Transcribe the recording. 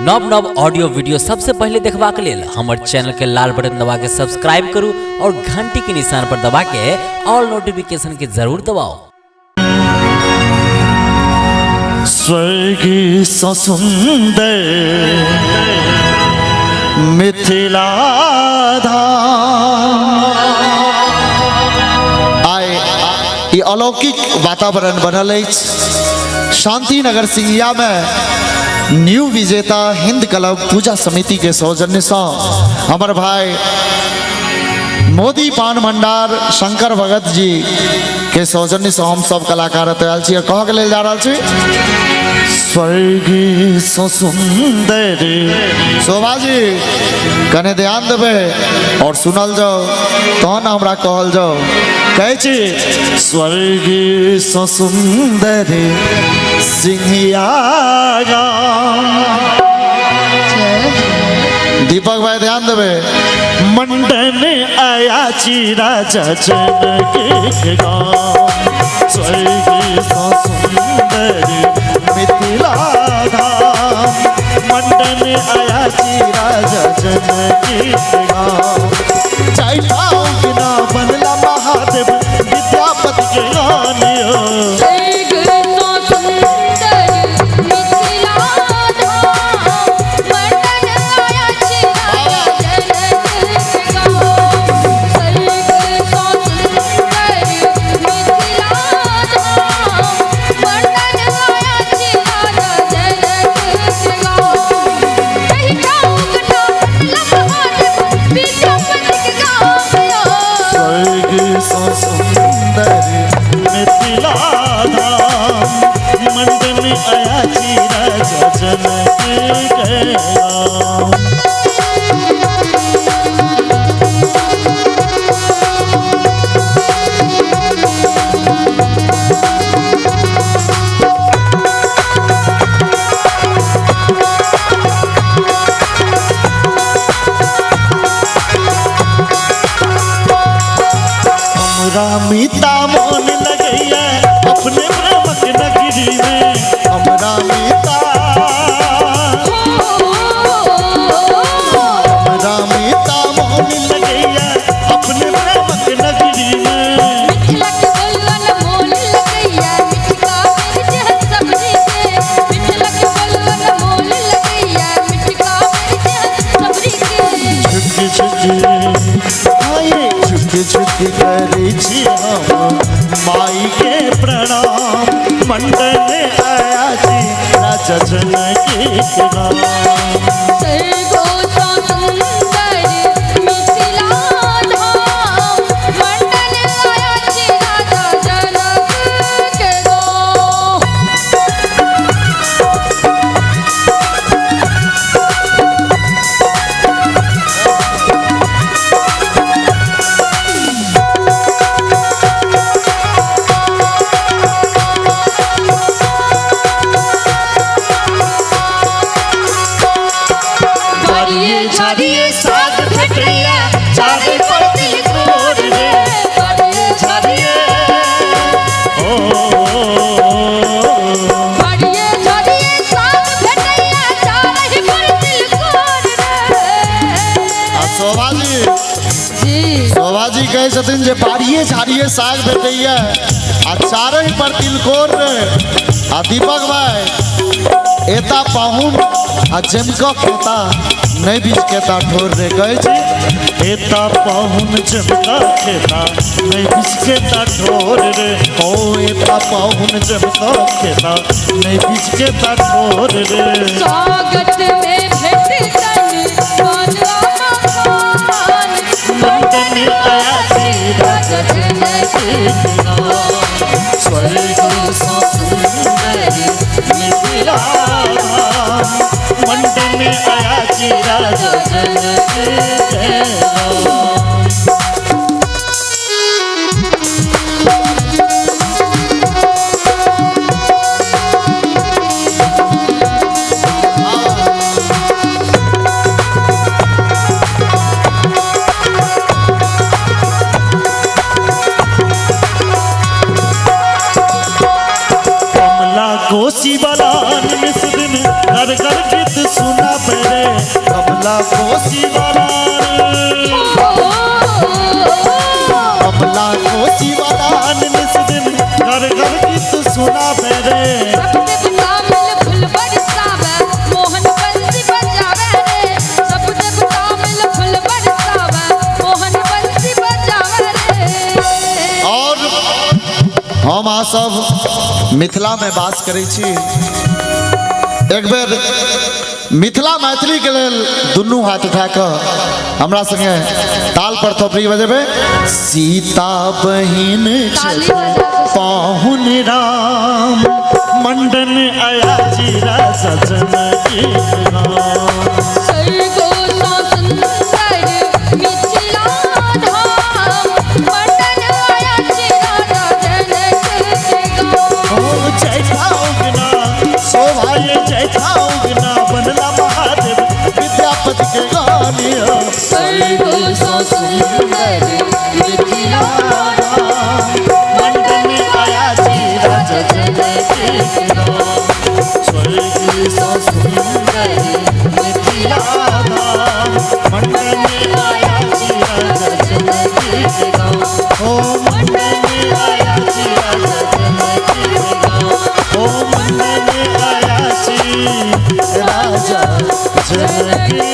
नव नव audio video सबसे पहले देखबा के लेल हमर चैनल के लाल बटन दबा के सब्सक्राइब करू और घंटी के निशान पर दबा के ऑल नोटिफिकेशन के जरूर दबाओ। स्वर्ग सा सुंदर मिथिला आए ये अलौकिक वातावरण बनल अछि। शांति नगर सिंघिया में न्यू विजेता हिंद क्लब पूजा समिति के सौजन्य से हमार भाई मोदी पान भंडार शंकर भगत जी के सौजन्य से हम सब कलाकार तैयार छी। कह के ले जा रहा छी स्वर्ग सो सुंदर शोभा जी कने ध्यान देवे और सुनल जाओ तहन हमरा कहल जाओ कहे छी स्वर्ग सो सुंदर सिंघिया दीपक भाई ध्यान देवे मंडन आया छी राजा जनक के गाँव स्वर्ग सा सुंदर मिथिला धाम मंडन आया छी राजा जनक के गाँव चाइठाओ बिना बनला महादेव विद्यापति के गान मीता मोन लगैया अपने प्रेमक नगरी में हमरा मीता मोन लगैया अपने प्रेमक नगरी में झुकी करी छी हम माई के प्रणाम मंडन आया छी राजा जनक के नाम शोभाजी कहे छथिन जे बाड़िए झाड़िए साग भेटैया आ चारे पर तिलकोर रे आ दीपक भाई एता पाहुन आ जमक खेता नहीं बीच केता ठोर रे कहे छी एता पाहुन जमक खेता नहीं बीच केता ठोर रे ओ एता पाहुन जमक खेता नहीं बीच केता ठोर रे स्वागत में भेट तनी स्वर्ग सा सुंदर मिथिला मंडन आया छी राजा जनक के कोसी बलान में सुदिन घर घर गीत सुना कमला कोसी वाला कमला कोसी वाला निस दिन घर घर गीत सुना मेरे हम आ सब मिथिला में बास करै छी एक बेर मिथिला मैथिली के लेल दुनू हाथ उठा कऽ हमरा संगे ताल पर थोपड़ी बजेबै सीता बहिन पाहुन राम मंडन आया जी राजा जनकी विद्यापति के गाने मंडन आया जी राजा जनकी स्वर्ग सो सुंदर मिथिला मंडन आया जी राजा जनकी ओ मंडन आया जी राजा जनकी ओ मंडन आया जी राजा जनकी